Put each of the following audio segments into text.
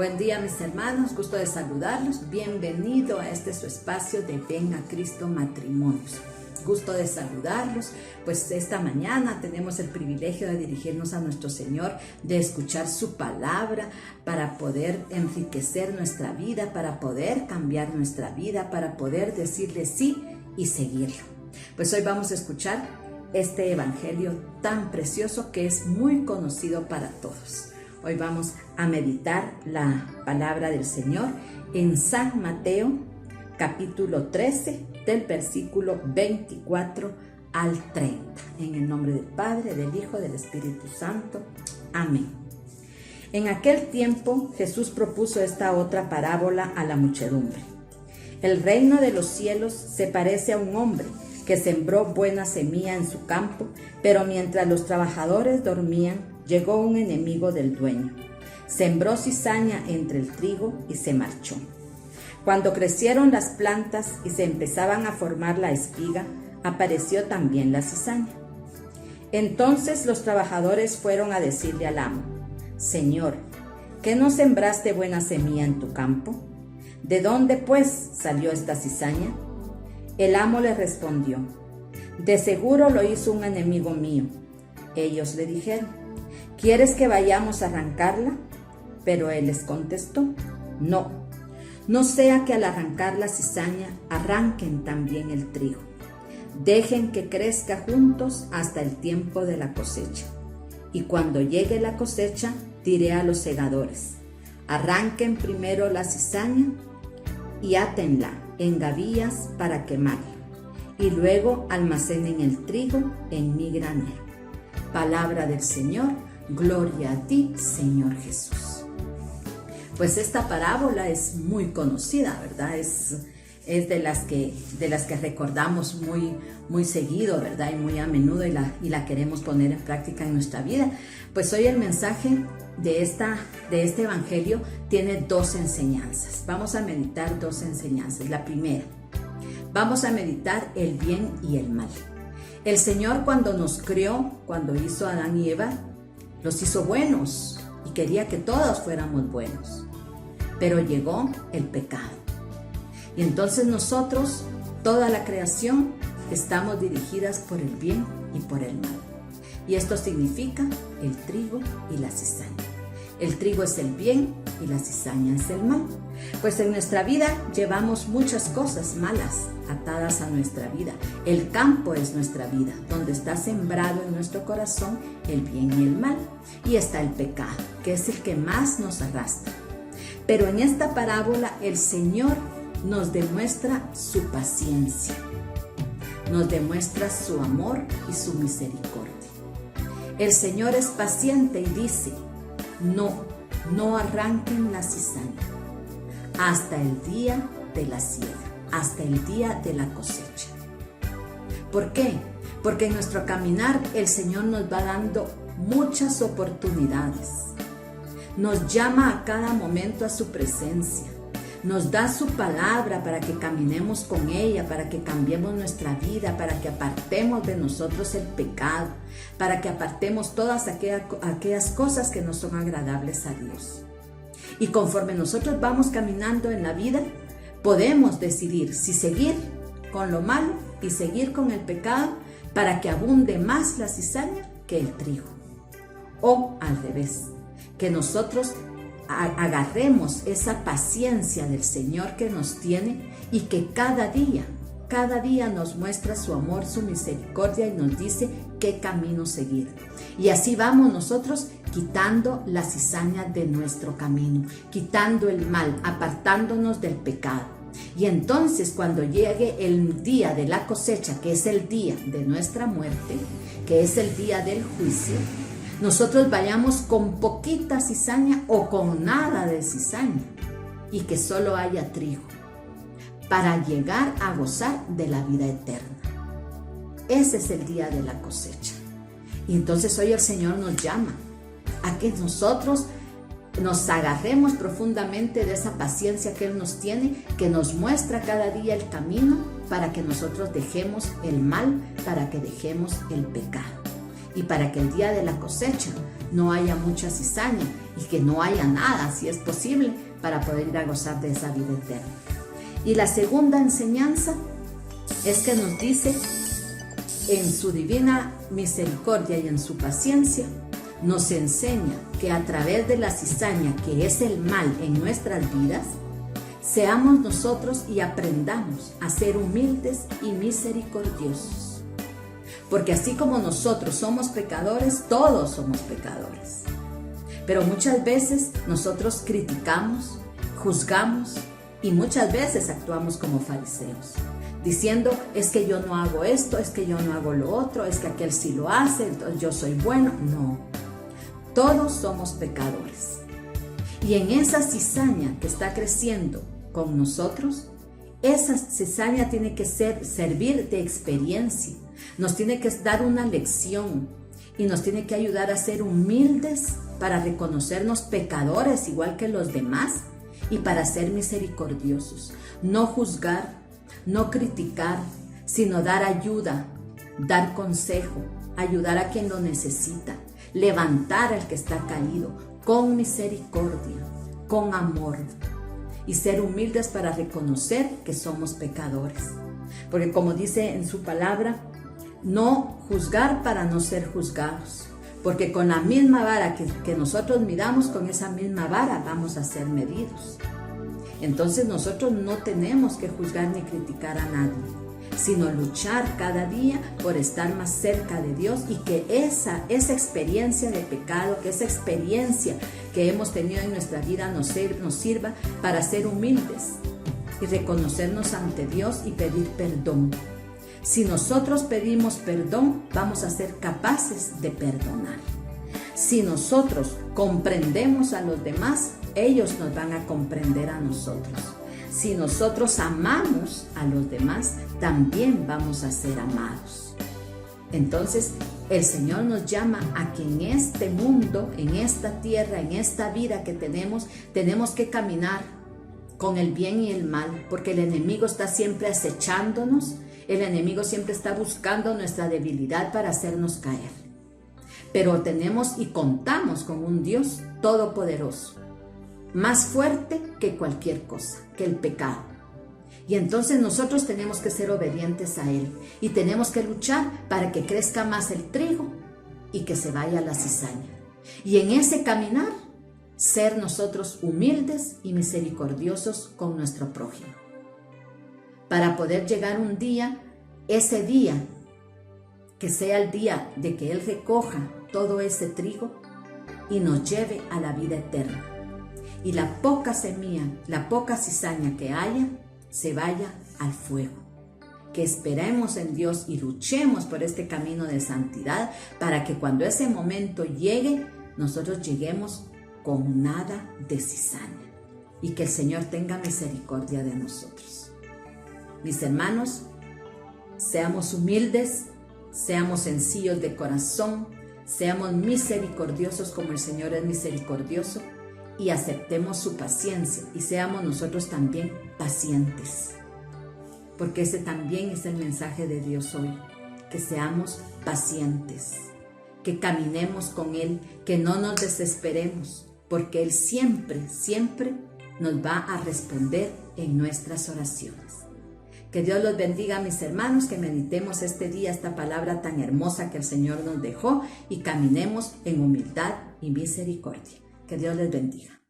Buen día mis hermanos, gusto de saludarlos. Bienvenido a este su espacio de Ven a Cristo Matrimonios. Gusto de saludarlos, pues esta mañana tenemos el privilegio de dirigirnos a nuestro Señor, de escuchar su palabra para poder enriquecer nuestra vida, para poder cambiar nuestra vida, para poder decirle sí y seguirlo. Pues hoy vamos a escuchar este evangelio tan precioso que es muy conocido para todos. Hoy vamos a meditar la palabra del Señor en San Mateo, capítulo 13, del versículo 24 al 30. En el nombre del Padre, del Hijo, del Espíritu Santo. Amén. En aquel tiempo Jesús propuso esta otra parábola a la muchedumbre. El reino de los cielos se parece a un hombre que sembró buena semilla en su campo, pero mientras los trabajadores dormían, llegó un enemigo del dueño. Sembró cizaña entre el trigo y se marchó. Cuando crecieron las plantas y se empezaban a formar la espiga, apareció también la cizaña. Entonces los trabajadores fueron a decirle al amo: Señor, ¿qué no sembraste buena semilla en tu campo? ¿De dónde, pues, salió esta cizaña? El amo le respondió: de seguro lo hizo un enemigo mío. Ellos le dijeron: ¿quieres que vayamos a arrancarla? Pero él les contestó: no sea que al arrancar la cizaña arranquen también el trigo. Dejen que crezca juntos hasta el tiempo de la cosecha. Y cuando llegue la cosecha, diré a los segadores: arranquen primero la cizaña y átenla en gavillas para quemarla, y luego almacenen el trigo en mi granero. Palabra del Señor. Gloria a ti, Señor Jesús. Pues esta parábola es muy conocida, ¿verdad? Es de las que recordamos muy seguido, ¿verdad? Y muy a menudo y la queremos poner en práctica en nuestra vida. Pues hoy el mensaje de este evangelio tiene dos enseñanzas. Vamos a meditar dos enseñanzas. La primera, vamos a meditar el bien y el mal. El Señor, cuando nos creó, cuando hizo a Adán y Eva, los hizo buenos y quería que todos fuéramos buenos. Pero llegó el pecado. Y entonces nosotros, toda la creación, estamos dirigidas por el bien y por el mal. Y esto significa el trigo y la cizaña. El trigo es el bien y la cizaña es el mal. Pues en nuestra vida llevamos muchas cosas malas atadas a nuestra vida. El campo es nuestra vida, donde está sembrado en nuestro corazón el bien y el mal. Y está el pecado, que es el que más nos arrastra. Pero en esta parábola el Señor nos demuestra su paciencia, nos demuestra su amor y su misericordia. El Señor es paciente y dice: no arranquen la cizaña hasta el día de la siega, hasta el día de la cosecha. ¿Por qué? Porque en nuestro caminar el Señor nos va dando muchas oportunidades. Nos llama a cada momento a su presencia. Nos da su palabra para que caminemos con ella, para que cambiemos nuestra vida, para que apartemos de nosotros el pecado, para que apartemos todas aquellas cosas que no son agradables a Dios. Y conforme nosotros vamos caminando en la vida, podemos decidir si seguir con lo malo y seguir con el pecado para que abunde más la cizaña que el trigo. O al revés, que nosotros agarremos esa paciencia del Señor que nos tiene y que cada día nos muestra su amor, su misericordia y nos dice qué camino seguir. Y así vamos nosotros quitando la cizaña de nuestro camino, quitando el mal, apartándonos del pecado. Y entonces cuando llegue el día de la cosecha, que es el día de nuestra muerte, que es el día del juicio, nosotros vayamos con poquita cizaña o con nada de cizaña y que solo haya trigo para llegar a gozar de la vida eterna. Ese es el día de la cosecha. Y entonces hoy el Señor nos llama a que nosotros nos agarremos profundamente de esa paciencia que Él nos tiene, que nos muestra cada día el camino para que nosotros dejemos el mal, para que dejemos el pecado. Y para que el día de la cosecha no haya mucha cizaña y que no haya nada, si es posible, para poder ir a gozar de esa vida eterna. Y la segunda enseñanza es que nos dice, en su divina misericordia y en su paciencia, nos enseña que a través de la cizaña, que es el mal en nuestras vidas, seamos nosotros y aprendamos a ser humildes y misericordiosos. Porque así como nosotros somos pecadores, todos somos pecadores. Pero muchas veces nosotros criticamos, juzgamos y muchas veces actuamos como fariseos, diciendo, es que yo no hago esto, es que yo no hago lo otro, es que aquel sí lo hace, entonces yo soy bueno. No, todos somos pecadores. Y en esa cizaña que está creciendo con nosotros, esa cizaña tiene que servir de experiencia, nos tiene que dar una lección y nos tiene que ayudar a ser humildes para reconocernos pecadores igual que los demás y para ser misericordiosos, no juzgar, no criticar, sino dar ayuda, dar consejo, ayudar a quien lo necesita, levantar al que está caído con misericordia, con amor y ser humildes para reconocer que somos pecadores. Porque como dice en su palabra, no juzgar para no ser juzgados. Porque con la misma vara que nosotros midamos, con esa misma vara vamos a ser medidos. Entonces nosotros no tenemos que juzgar ni criticar a nadie, sino luchar cada día por estar más cerca de Dios y que esa experiencia de pecado, que esa experiencia que hemos tenido en nuestra vida nos sirva para ser humildes y reconocernos ante Dios y pedir perdón. Si nosotros pedimos perdón, vamos a ser capaces de perdonar. Si nosotros comprendemos a los demás, ellos nos van a comprender a nosotros. Si nosotros amamos a los demás, también vamos a ser amados. Entonces, el Señor nos llama a que en este mundo, en esta tierra, en esta vida que tenemos que caminar con el bien y el mal, porque el enemigo está siempre acechándonos, el enemigo siempre está buscando nuestra debilidad para hacernos caer. Pero tenemos y contamos con un Dios todopoderoso, más fuerte que cualquier cosa, que el pecado. Y entonces nosotros tenemos que ser obedientes a Él y tenemos que luchar para que crezca más el trigo y que se vaya la cizaña. Y en ese caminar, ser nosotros humildes y misericordiosos con nuestro prójimo. Para poder llegar un día, ese día, que sea el día de que Él recoja todo ese trigo y nos lleve a la vida eterna. Y la poca semilla, la poca cizaña que haya, se vaya al fuego. Que esperemos en Dios y luchemos por este camino de santidad para que cuando ese momento llegue, nosotros lleguemos con nada de cizaña y que el Señor tenga misericordia de nosotros. Mis hermanos, seamos humildes, seamos sencillos de corazón, seamos misericordiosos como el Señor es misericordioso y aceptemos su paciencia y seamos nosotros también pacientes. Porque ese también es el mensaje de Dios hoy, que seamos pacientes, que caminemos con Él, que no nos desesperemos, porque Él siempre, siempre nos va a responder en nuestras oraciones. Que Dios los bendiga, mis hermanos, que meditemos este día esta palabra tan hermosa que el Señor nos dejó y caminemos en humildad y misericordia. Que Dios les bendiga.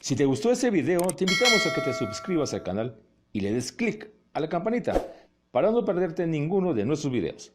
Si te gustó este video, te invitamos a que te suscribas al canal y le des clic a la campanita para no perderte ninguno de nuestros videos.